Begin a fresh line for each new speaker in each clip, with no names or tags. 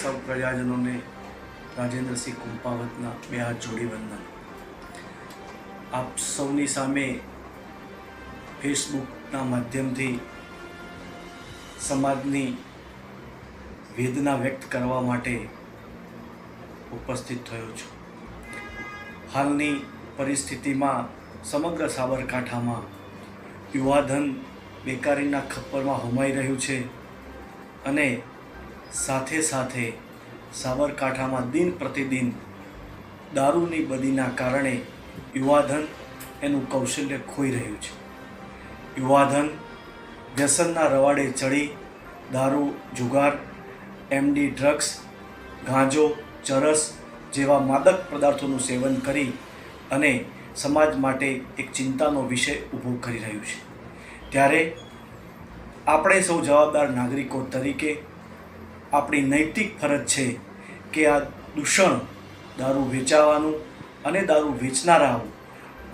સૌ પ્રજાજનોને રાજેન્દ્રસિંહ કુંપાવતના બે હાથ જોડી વંદન. આપ સૌની સામે ફેસબુકના માધ્યમથી સમાજની વેદના વ્યક્ત કરવા માટે ઉપસ્થિત થયો છું. હાલની પરિસ્થિતિમાં સમગ્ર સાબરકાંઠામાં યુવાધન બેકારીના ખપ્પરમાં હોમાઈ રહ્યું છે અને સાથે સાથે સાબરકાંઠામાં દિન પ્રતિદિન દારૂની બદીના કારણે યુવાધન એનું કૌશલ્ય ખોઈ રહ્યું છે. યુવાધન વ્યસનના રવાડે ચડી દારૂ, જુગાર, એમડી ડ્રગ્સ, ગાંજો, ચરસ જેવા માદક પદાર્થોનું સેવન કરી અને સમાજ માટે એક ચિંતાનો વિષય ઊભો કરી રહ્યું છે. ત્યારે આપણે સૌ જવાબદાર નાગરિકો તરીકે આપણી નૈતિક ફરજ છે કે આ દૂષણ દારૂ વેચાવાનું અને દારૂ વેચનારાઓ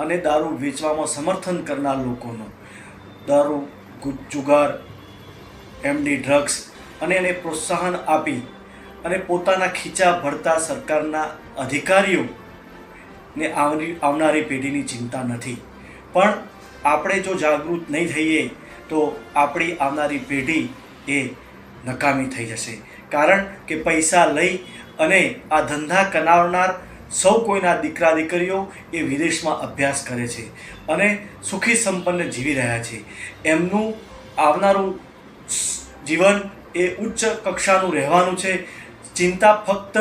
અને દારૂ વેચવામાં સમર્થન કરનાર લોકોનો દારૂ, જુગાર, એમડી ડ્રગ્સ અને એને પ્રોત્સાહન આપી અને પોતાના ખીચા ભરતા સરકારના અધિકારીઓને આવનારી પેઢીની ચિંતા નથી. પણ આપણે જો જાગૃત નહીં થઈએ તો આપણી આવનારી પેઢી એ નકામી થઈ જશે. કારણ કે પૈસા લઈ અને આ ધંધા કરાવનાર સૌ કોઈના દીકરા દીકરીઓ એ વિદેશમાં અભ્યાસ કરે છે અને સુખી સંપન્ન જીવી રહ્યા છે. એમનું આવનારું જીવન એ ઉચ્ચ કક્ષાનું રહેવાનું છે. ચિંતા ફક્ત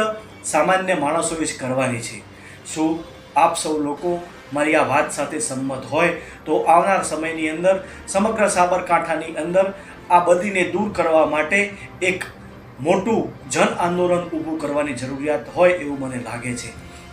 સામાન્ય માણસોએ જ કરવાની છે. શું આપ સૌ લોકો મારી આ વાત સાથે સંમત હોય તો આવનાર સમયની અંદર સમગ્ર સાબરકાંઠાની અંદર આ બદીને દૂર કરવા માટે એક મોટું જન આંદોલન ઊભું કરવાની જરૂરિયાત હોય એવું મને લાગે છે.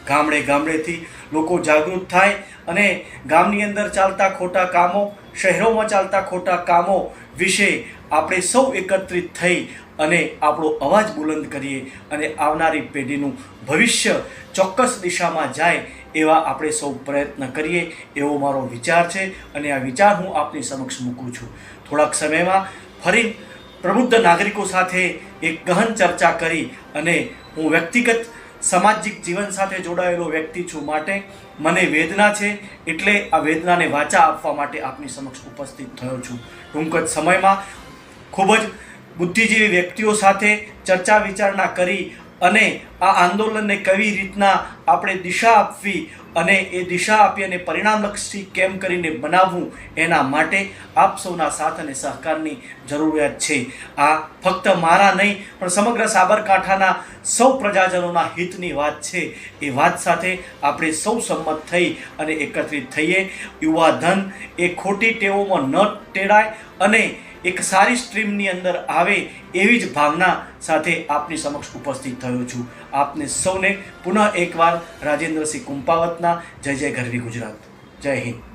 ગામડે ગામડેથી લોકો જાગૃત થાય અને ગામની અંદર ચાલતા ખોટા કામો, શહેરોમાં ચાલતા ખોટા કામો વિશે આપણે સૌ એકત્રિત થઈ અને આપણો અવાજ બુલંદ કરીએ અને આવનારી પેઢીનું ભવિષ્ય ચોક્કસ દિશામાં જાય એવા આપણે સૌ પ્રયત્ન કરીએ એવો મારો વિચાર છે અને આ વિચાર હું આપની સમક્ષ મૂકું છું. થોડાક સમયમાં ફરી પ્રબુદ્ધ નાગરિકો સાથે એક ગહન ચર્ચા કરી અને હું વ્યક્તિગત સામાજિક જીવન સાથે જોડાયેલો વ્યક્તિ છું માટે મને વેદના છે એટલે આ વેદનાને વાચા આપવા માટે આપની સમક્ષ ઉપસ્થિત થયો છું. ટૂંક જ સમયમાં ખૂબ જ બુદ્ધિજીવી વ્યક્તિઓ સાથે ચર્ચા વિચારણા કરી અને આ આંદોલનને કેવી રીતના આપણે દિશા આપવી અને એ દિશા આપી અને પરિણામલક્ષી કેમ કરીને બનાવવું એના માટે આપ સૌના સાથ અને સહકારની જરૂરિયાત છે. આ ફક્ત મારા નહીં પણ સમગ્ર સાબરકાંઠાના સૌ પ્રજાજનોના હિતની વાત છે. એ વાત સાથે આપણે સૌ સંમત થઈ અને એકત્રિત થઈએ. યુવાધન એ ખોટી ટેવોમાં ન ટેડાય અને એક સારી સ્ટ્રીમની અંદર આવે એવી જ ભાવના સાથે આપની સમક્ષ ઉપસ્થિત થયો છું. આપને સૌને પુનઃ એકવાર રાજેન્દ્રસિંહ કુંપાવતના જય જય ગરવી ગુજરાત. જય હિન્દ.